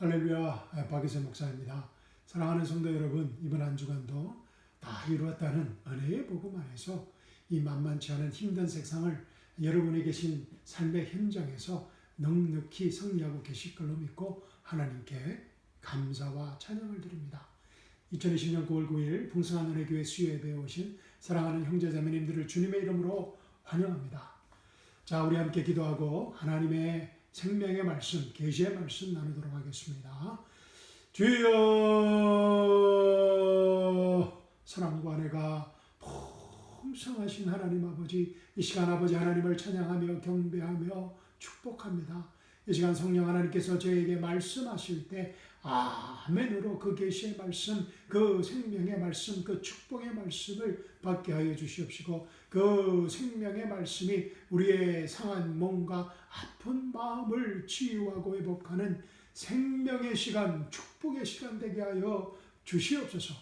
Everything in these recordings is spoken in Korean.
할렐루야, 박이세 목사입니다. 사랑하는 성도 여러분, 이번 한 주간도 다 이루었다는 은혜의 복음 안에서 이 만만치 않은 힘든 세상을 여러분이 계신 삶의 현장에서 넉넉히 승리하고 계실 걸로 믿고 하나님께 감사와 찬양을 드립니다. 2020년 9월 9일 풍성한 은혜교회 수요예배에 오신 사랑하는 형제자매님들을 주님의 이름으로 환영합니다. 자, 우리 함께 기도하고 하나님의 생명의 말씀, 계시의 말씀 나누도록 하겠습니다. 주여, 사랑과 은혜가 풍성하신 하나님 아버지, 이 시간 아버지 하나님을 찬양하며 경배하며 축복합니다. 이 시간 성령 하나님께서 저에게 말씀하실 때 아멘으로 그 계시의 말씀, 그 생명의 말씀, 그 축복의 말씀을 받게 하여 주시옵시고, 그 생명의 말씀이 우리의 상한 몸과 아픈 마음을 치유하고 회복하는 생명의 시간, 축복의 시간 되게 하여 주시옵소서.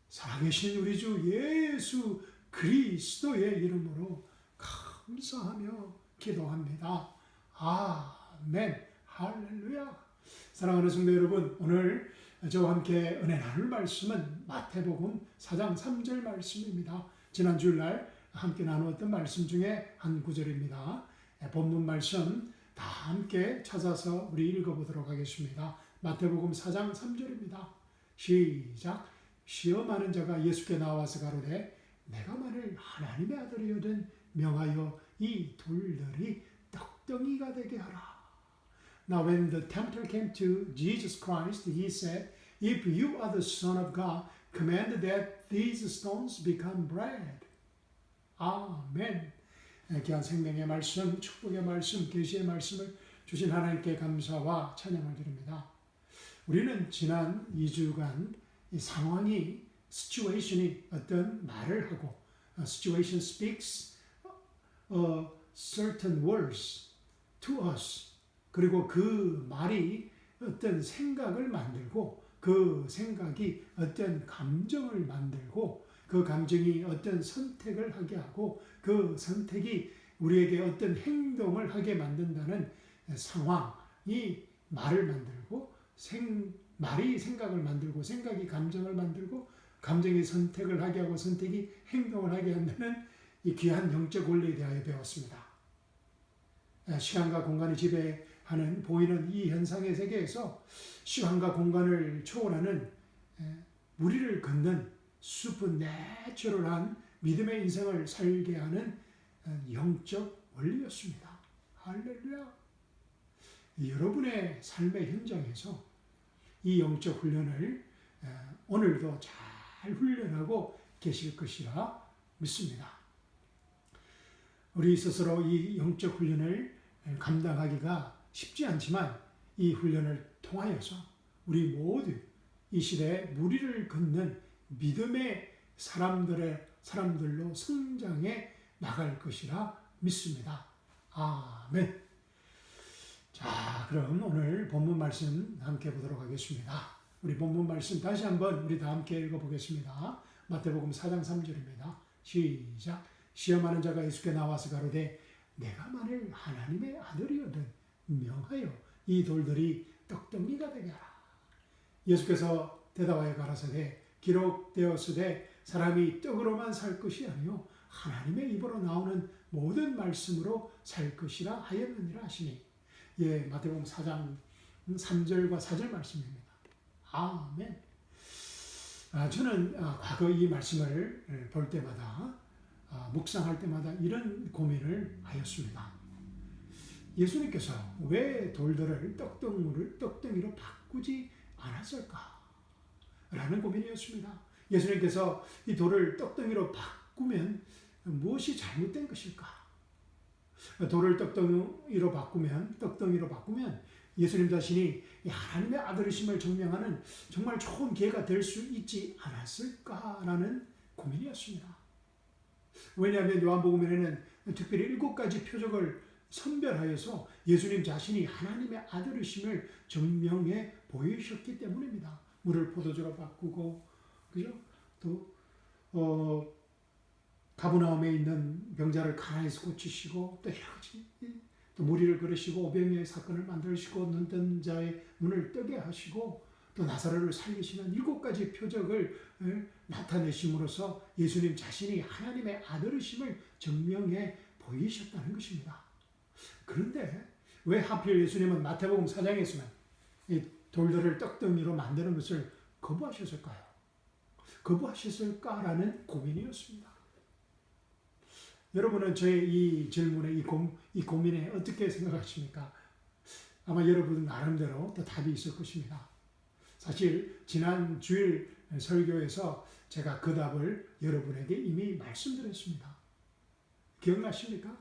살아계신 우리 주 예수 그리스도의 이름으로 감사하며 기도합니다. 아멘. 할렐루야. 사랑하는 성도 여러분, 오늘 저와 함께 은혜 나눌 말씀은 마태복음 4장 3절 말씀입니다. 지난 주일날 함께 나누었던 말씀 중에 한 구절입니다. 본문 말씀 다 함께 찾아서 우리 읽어보도록 하겠습니다. 마태복음 4장 3절입니다. 시작. 시험하는 자가 예수께 나와서 가로되 내가 만일 하나님의 아들이거든 명하여 이 돌들이 떡덩이가 되게 하라. Now when the tempter came to Jesus Christ, he said, If you are the Son of God, command that these stones become bread. 아멘. 귀한 생명의 말씀, 축복의 말씀, 계시의 말씀을 주신 하나님께 감사와 찬양을 드립니다. 우리는 지난 2주간 이 상황이, situation이 어떤 말을 하고, situation speaks certain words to us. 그리고 그 말이 어떤 생각을 만들고, 그 생각이 어떤 감정을 만들고, 그 감정이 어떤 선택을 하게 하고, 그 선택이 우리에게 어떤 행동을 하게 만든다는 상황이 말을 만들고, 말이 생각을 만들고, 생각이 감정을 만들고, 감정이 선택을 하게 하고, 선택이 행동을 하게 한다는 이 귀한 영적 원리에 대하여 배웠습니다. 시간과 공간이 지배하는 보이는 이 현상의 세계에서 시간과 공간을 초월하는 무리를 걷는 슈퍼내추럴한 믿음의 인생을 살게 하는 영적 원리였습니다. 할렐루야. 여러분의 삶의 현장에서 이 영적 훈련을 오늘도 잘 훈련하고 계실 것이라 믿습니다. 우리 스스로 이 영적 훈련을 감당하기가 쉽지 않지만 이 훈련을 통하여서 우리 모두 이 시대에 무리를 걷는 믿음의 사람들로 성장해 나갈 것이라 믿습니다. 아멘. 자, 그럼 오늘 본문 말씀 함께 보도록 하겠습니다. 우리 본문 말씀 다시 한번 우리 다 함께 읽어보겠습니다. 마태복음 4장 3절입니다. 시작. 시험하는 자가 예수께 나와서 가로되 내가 만일 하나님의 아들이거든 명하여 이 돌들이 떡덩이가 되게 하라. 예수께서 대답하여 가라사대 기록되었으되 사람이 떡으로만 살 것이 아니요 하나님의 입으로 나오는 모든 말씀으로 살 것이라 하였느니라 하시니. 예, 마태복음 4장 3절과 4절 말씀입니다. 아멘. 저는 과거 이 말씀을 볼 때마다 묵상할 때마다 이런 고민을 하였습니다. 예수님께서 왜 돌들을 떡덩이로 바꾸지 않았을까? 라는 고민이었습니다. 예수님께서 이 돌을 떡덩이로 바꾸면 무엇이 잘못된 것일까? 돌을 떡덩이로 바꾸면 예수님 자신이 하나님의 아들이심을 증명하는 정말 좋은 기회가 될 수 있지 않았을까라는 고민이었습니다. 왜냐하면 요한복음에는 특별히 7가지 표적을 선별하여서 예수님 자신이 하나님의 아들이심을 증명해 보이셨기 때문입니다. 물을 포도주로 바꾸고, 그죠? 또 가브나움에 있는 병자를 가나에서 고치시고, 또 여러 가지 또 무리를 걸으시고 500명의 사건을 만드시고 눈뜬 자의 눈을 뜨게 하시고 또 나사로를 살리시는 7가지 표적을 나타내심으로써 예수님 자신이 하나님의 아들이심을 증명해 보이셨다는 것입니다. 그런데 왜 하필 예수님은 마태복음 4장에서는 이 돌들을 떡덩이로 만드는 것을 거부하셨을까요? 거부하셨을까라는 고민이었습니다. 여러분은 저의 이 질문에, 이 고민에 어떻게 생각하십니까? 아마 여러분 나름대로 또 답이 있을 것입니다. 사실 지난 주일 설교에서 제가 그 답을 여러분에게 이미 말씀드렸습니다. 기억나십니까?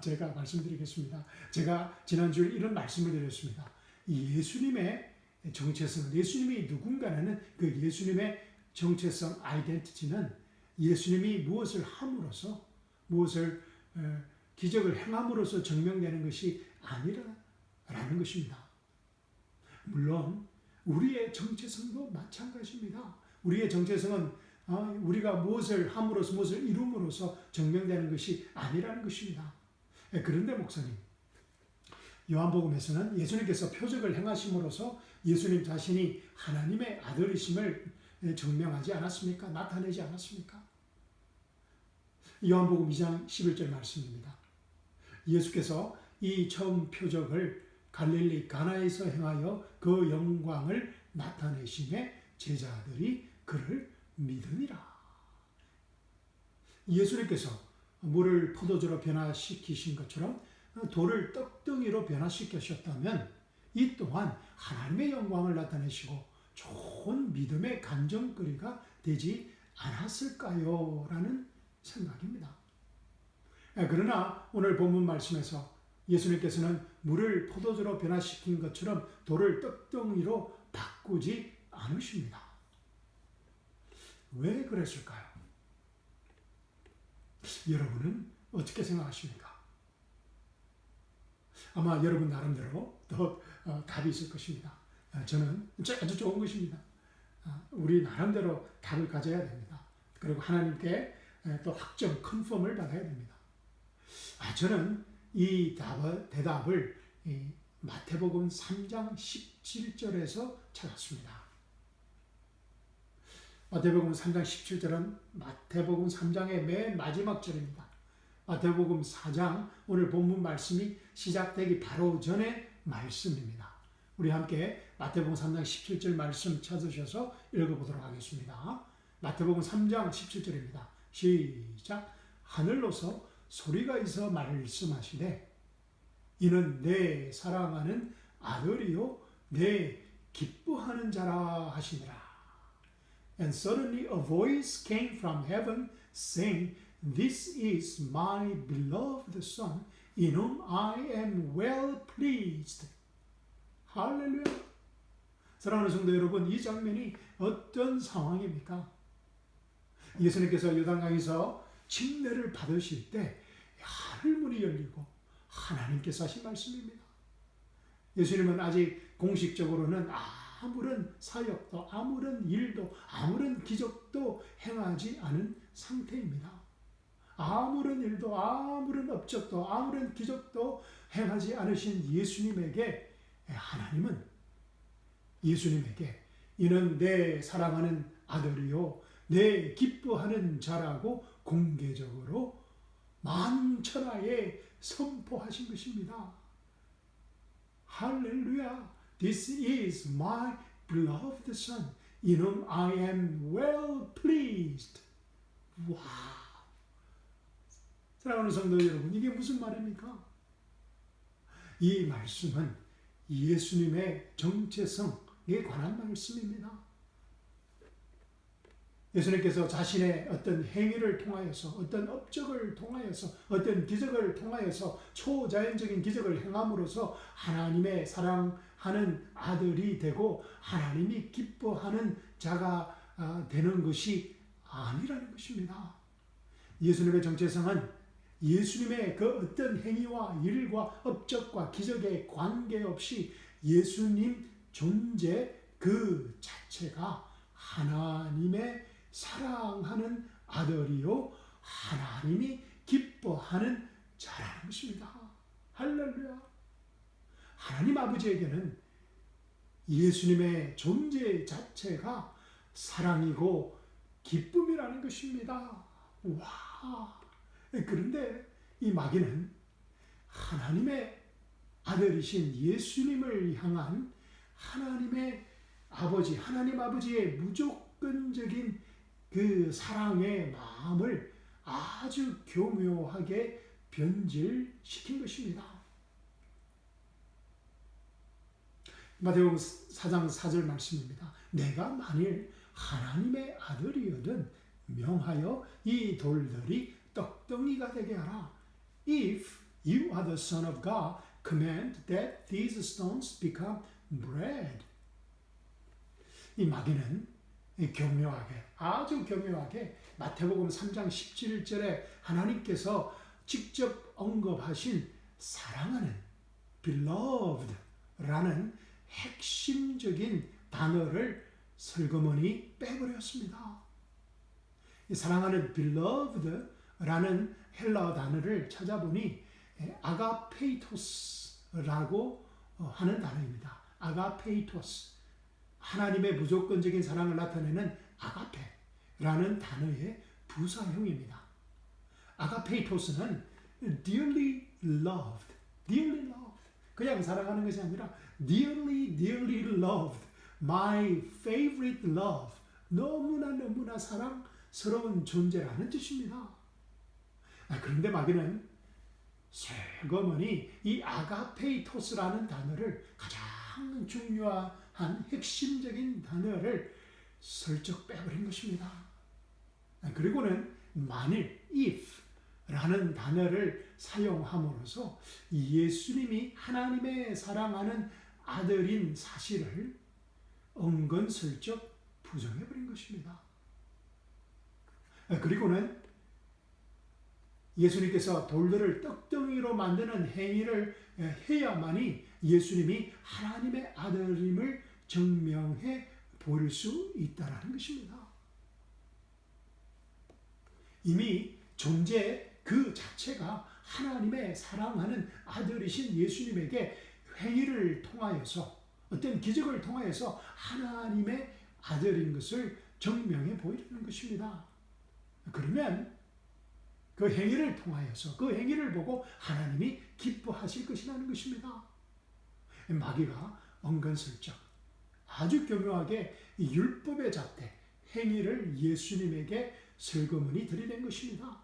제가 말씀드리겠습니다. 제가 지난 주일 이런 말씀을 드렸습니다. 이 예수님의 정체성, 예수님이 누군가라는 그 예수님의 정체성, 아이덴티티는 예수님이 무엇을 함으로써, 무엇을 기적을 행함으로써 증명되는 것이 아니라는 것입니다. 물론 우리의 정체성도 마찬가지입니다. 우리의 정체성은 우리가 무엇을 함으로써, 무엇을 이룸으로써 증명되는 것이 아니라는 것입니다. 그런데 목사님, 요한복음에서는 예수님께서 표적을 행하심으로써 예수님 자신이 하나님의 아들이심을 증명하지 않았습니까? 나타내지 않았습니까? 요한복음 2장 11절 말씀입니다. 예수께서 이 처음 표적을 갈릴리 가나에서 행하여 그 영광을 나타내심에 제자들이 그를 믿으니라. 예수님께서 물을 포도주로 변화시키신 것처럼 돌을 떡덩이로 변화시키셨다면 이 또한 하나님의 영광을 나타내시고 좋은 믿음의 간증거리가 되지 않았을까요? 라는 생각입니다. 그러나 오늘 본문 말씀에서 예수님께서는 물을 포도주로 변화시킨 것처럼 돌을 떡덩이로 바꾸지 않으십니다. 왜 그랬을까요? 여러분은 어떻게 생각하십니까? 아마 여러분 나름대로 또 답이 있을 것입니다. 저는 아주 좋은 것입니다. 우리 나름대로 답을 가져야 됩니다. 그리고 하나님께 또 확정, 컨펌을 받아야 됩니다. 저는 이 대답을 마태복음 3장 17절에서 찾았습니다. 마태복음 3장 17절은 마태복음 3장의 맨 마지막 절입니다. 마태복음 4장 오늘 본문 말씀이 시작되기 바로 전의 말씀입니다. 우리 함께 마태복음 3장 17절 말씀 찾으셔서 읽어보도록 하겠습니다. 마태복음 3장 17절입니다. 시작. 하늘로서 소리가 있어 말씀하시되 이는 내 사랑하는 아들이요 내 기뻐하는 자라 하시니라. And suddenly a voice came from heaven saying, This is my beloved Son, in whom I am well pleased. 할렐루야. 사랑하는 성도 여러분, 이 장면이 어떤 상황입니까? 예수님께서 요단강에서 침례를 받으실 때 하늘문이 열리고 하나님께서 하신 말씀입니다. 예수님은 아직 공식적으로는 아무런 사역도, 아무런 일도, 아무런 기적도 행하지 않은 상태입니다. 아무런 일도, 아무런 업적도, 아무런 기적도 행하지 않으신 예수님에게 하나님은 예수님에게 이는 내 사랑하는 아들이요 내 기뻐하는 자라고 공개적으로 만천하에 선포하신 것입니다. 할렐루야. This is my beloved Son, in whom I am well pleased. 와, 사랑하는 성도 여러분, 이게 무슨 말입니까? 이 말씀은 예수님의 정체성에 관한 말씀입니다. 예수님께서 자신의 어떤 행위를 통하여서, 어떤 업적을 통하여서, 어떤 기적을 통하여서 초자연적인 기적을 행함으로써 하나님의 사랑하는 아들이 되고 하나님이 기뻐하는 자가 되는 것이 아니라는 것입니다. 예수님의 정체성은 예수님의 그 어떤 행위와 일과 업적과 기적에 관계없이 예수님 존재 그 자체가 하나님의 사랑하는 아들이요 하나님이 기뻐하는 자라는 것입니다. 할렐루야. 하나님 아버지에게는 예수님의 존재 자체가 사랑이고 기쁨이라는 것입니다. 와! 그런데 이 마귀는 하나님의 아들이신 예수님을 향한 하나님의 아버지, 하나님 아버지의 무조건적인 그 사랑의 마음을 아주 교묘하게 변질시킨 것입니다. 마태복음 4장 4절 말씀입니다. 내가 만일 하나님의 아들이거든 명하여 이 돌들이 떡덩이가 되게 하라. If you are the son of God, command that these stones become bread. 이 마귀는 교묘하게, 아주 교묘하게 마태복음 3장 17절에 하나님께서 직접 언급하신 사랑하는 beloved라는 핵심적인 단어를 슬그머니 빼버렸습니다. 이 사랑하는 beloved라는 헬라어 단어를 찾아보니 아가페이토스라고 하는 단어입니다. 아가페이토스. 하나님의 무조건적인 사랑을 나타내는 아가페라는 단어의 부사형입니다. 아가페이토스는 dearly loved, dearly loved. 그냥 사랑하는 것이 아니라 dearly, dearly loved, my favorite love. 너무나 사랑스러운 존재라는 뜻입니다. 그런데 마귀는 슬그머니 이 아가페이토스라는 단어를 가장 중요한 핵심적인 단어를 슬쩍 빼버린 것입니다. 그리고는 만일 if라는 단어를 사용함으로써 예수님이 하나님의 사랑하는 아들인 사실을 은근슬쩍 부정해버린 것입니다. 그리고는 예수님께서 돌들을 떡덩이로 만드는 행위를 해야만이 예수님이 하나님의 아들임을 증명해 보일 수 있다는 것입니다. 이미 존재 그 자체가 하나님의 사랑하는 아들이신 예수님에게 행위를 통하여서 어떤 기적을 통하여서 하나님의 아들인 것을 증명해 보이는 것입니다. 그러면 그 행위를 통하여서 그 행위를 보고 하나님이 기뻐하실 것이라는 것입니다. 마귀가 은근슬쩍 아주 교묘하게 율법의 잣대 행위를 예수님에게 슬그머니 들이댄 것입니다.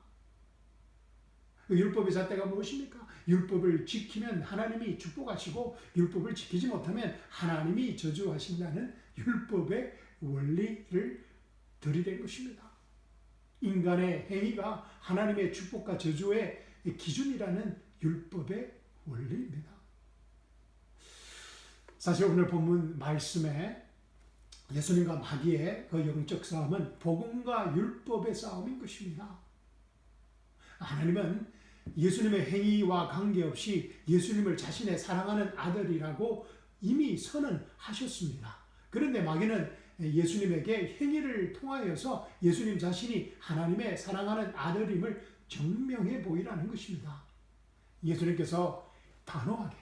그 율법의 잣대가 무엇입니까? 율법을 지키면 하나님이 축복하시고 율법을 지키지 못하면 하나님이 저주하신다는 율법의 원리를 들이댄 것입니다. 인간의 행위가 하나님의 축복과 저주의 기준이라는 율법의 원리입니다. 사실 오늘 본문 말씀에 예수님과 마귀의 그 영적 싸움은 복음과 율법의 싸움인 것입니다. 하나님은 예수님의 행위와 관계없이 예수님을 자신의 사랑하는 아들이라고 이미 선언하셨습니다. 그런데 마귀는 예수님에게 행위를 통하여서 예수님 자신이 하나님의 사랑하는 아들임을 증명해 보이라는 것입니다. 예수님께서 단호하게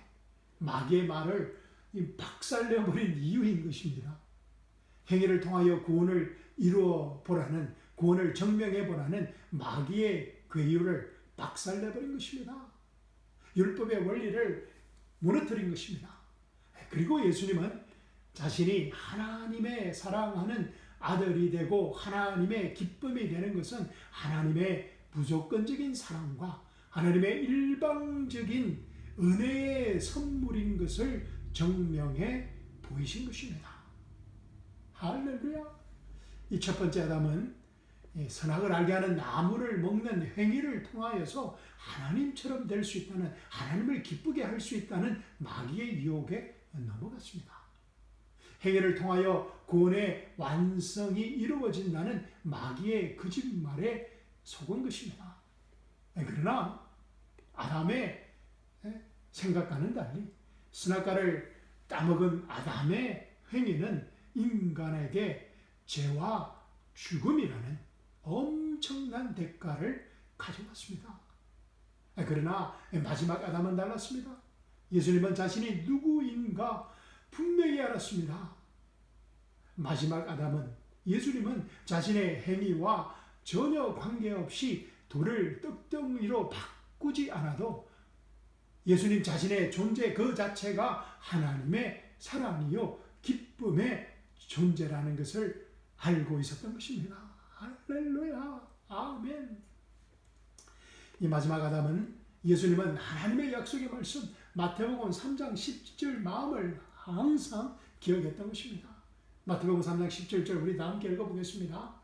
마귀의 말을 박살내버린 이유인 것입니다. 행위를 통하여 구원을 이루어 보라는, 구원을 증명해 보라는 마귀의 괴유를 박살내버린 것입니다. 율법의 원리를 무너뜨린 것입니다. 그리고 예수님은 자신이 하나님의 사랑하는 아들이 되고 하나님의 기쁨이 되는 것은 하나님의 무조건적인 사랑과 하나님의 일방적인 은혜의 선물인 것을 증명해 보이신 것입니다. 할렐루야! 이 첫 번째 아담은 선악을 알게 하는 나무를 먹는 행위를 통하여서 하나님처럼 될 수 있다는, 하나님을 기쁘게 할 수 있다는 마귀의 유혹에 넘어갔습니다. 행위를 통하여 구원의 완성이 이루어진다는 마귀의 거짓말에 속은 것입니다. 그러나 아담의 생각과는 달리 선악과를 따먹은 아담의 행위는 인간에게 죄와 죽음이라는 엄청난 대가를 가져왔습니다. 그러나 마지막 아담은 달랐습니다. 예수님은 자신이 누구인가 분명히 알았습니다. 마지막 아담은, 예수님은 자신의 행위와 전혀 관계없이 돌을 떡덩이로 바꾸지 않아도 예수님 자신의 존재 그 자체가 하나님의 사랑이요 기쁨의 존재라는 것을 알고 있었던 것입니다. 할렐루야, 아멘. 이 마지막 아담은, 예수님은 하나님의 약속의 말씀 마태복음 3장 10절 마음을 항상 기억했던 것입니다. 마태복음 3장 17절 우리 다 함께 읽어보겠습니다.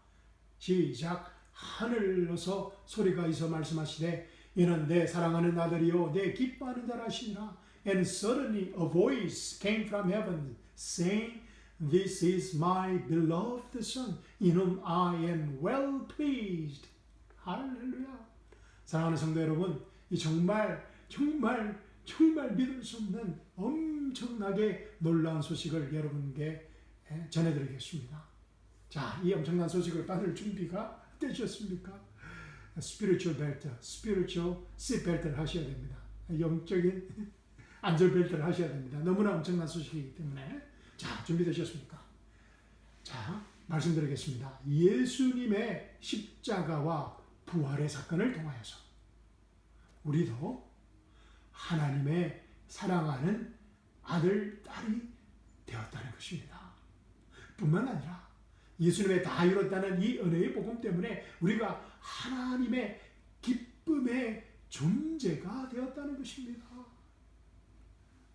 시작. 하늘로서 소리가 있어 말씀하시되 이는 내 사랑하는 아들이요 내 기뻐하는 자라시니라. And suddenly a voice came from heaven saying, This is my beloved son, in whom I am well pleased. 할렐루야. 사랑하는 성도 여러분, 이 정말 믿을 수 없는 엄청나게 놀라운 소식을 여러분께 전해드리겠습니다. 자, 이 엄청난 소식을 받을 준비가 되셨습니까? 스피리추얼 벨트, 스피리추얼 시트벨트를 하셔야 됩니다. 영적인 안전벨트를 하셔야 됩니다. 너무나 엄청난 소식이기 때문에. 자, 준비되셨습니까? 자, 말씀드리겠습니다. 예수님의 십자가와 부활의 사건을 통하여서 우리도 하나님의 사랑하는 아들, 딸이 되었다는 것입니다. 뿐만 아니라 예수님의 다 이뤘다는 이 은혜의 복음 때문에 우리가 하나님의 기쁨의 존재가 되었다는 것입니다.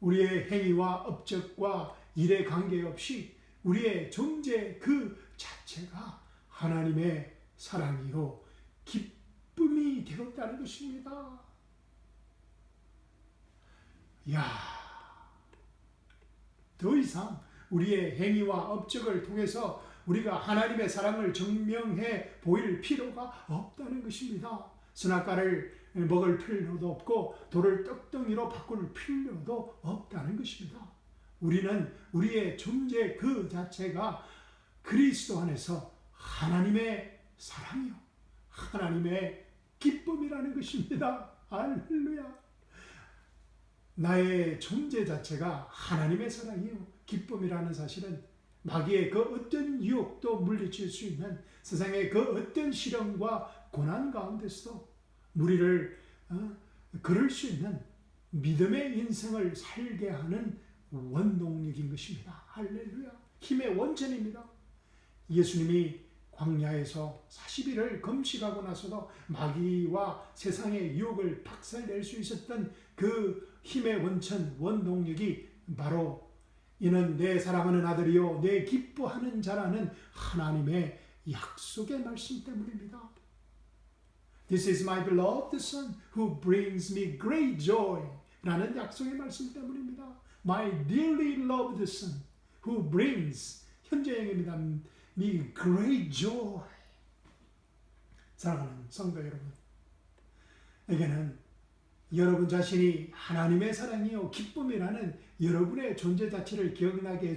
우리의 행위와 업적과 일에 관계없이 우리의 존재 그 자체가 하나님의 사랑이요 기쁨이 되었다는 것입니다. 더 이상 우리의 행위와 업적을 통해서 우리가 하나님의 사랑을 증명해 보일 필요가 없다는 것입니다. 선악과를 먹을 필요도 없고 돌을 떡덩이로 바꿀 필요도 없다는 것입니다. 우리는 우리의 존재 그 자체가 그리스도 안에서 하나님의 사랑이요 하나님의 기쁨이라는 것입니다. 할렐루야. 나의 존재 자체가 하나님의 사랑이요 기쁨이라는 사실은 마귀의 그 어떤 유혹도 물리칠 수 있는 세상의 그 어떤 시련과 고난 가운데서도 우리를 그럴 수 있는 믿음의 인생을 살게 하는 원동력인 것입니다. 할렐루야. 힘의 원천입니다. 예수님이 광야에서 40일을 금식하고 나서도 마귀와 세상의 유혹을 박살낼 수 있었던 그 힘의 원천, 원동력이 바로 이는 내 사랑하는 아들이요 내 기뻐하는 자라는 하나님의 약속의 말씀 때문입니다. This is my beloved son who brings me great joy 라는 약속의 말씀 때문입니다. My dearly loved son who brings 현재형입니다. me great joy. 사랑하는 성도 여러분, 에게는 여러분 자신이 하나님의 사랑이요 기쁨이라는 여러분의 존재 자체를 기억게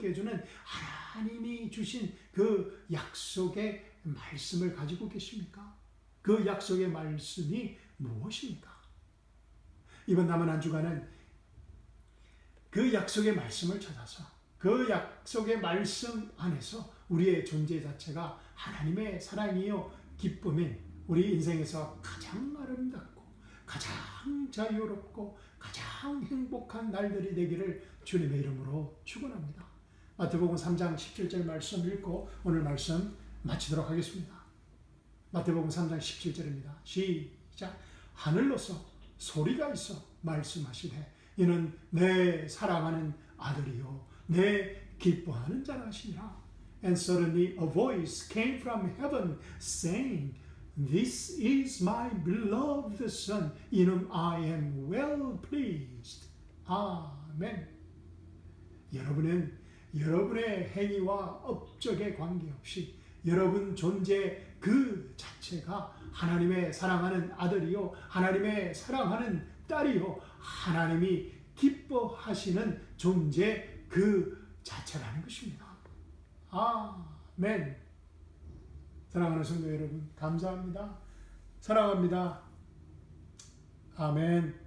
해주는 하나님이 주신 그 약속의 말씀을 가지고 계십니까? 그 약속의 말씀이 무엇입니까? 이번 남은 한 주간은 그 약속의 말씀을 찾아서 그 약속의 말씀 안에서 우리의 존재 자체가 하나님의 사랑이요 기쁨인 우리 인생에서 가장 아름답고 가장 자유롭고 가장 행복한 날들이 되기를 주님의 이름으로 축원합니다. 마태복음 3장 17절 말씀 읽고 오늘 말씀 마치도록 하겠습니다. 마태복음 3장 17절입니다. 시작. 하늘로서 소리가 있어 말씀하시되 이는 내 사랑하는 아들이요 내 기뻐하는 자라 하시니라. And suddenly a voice came from heaven saying, This is my beloved son, in whom I am well pleased. 아멘. 여러분은 여러분의 행위와 업적에 관계없이 여러분 존재 그 자체가 하나님의 사랑하는 아들이요 하나님의 사랑하는 딸이요 하나님이 기뻐하시는 존재 그 자체라는 것입니다. 아멘. 사랑하는 성도 여러분, 감사합니다. 사랑합니다. 아멘.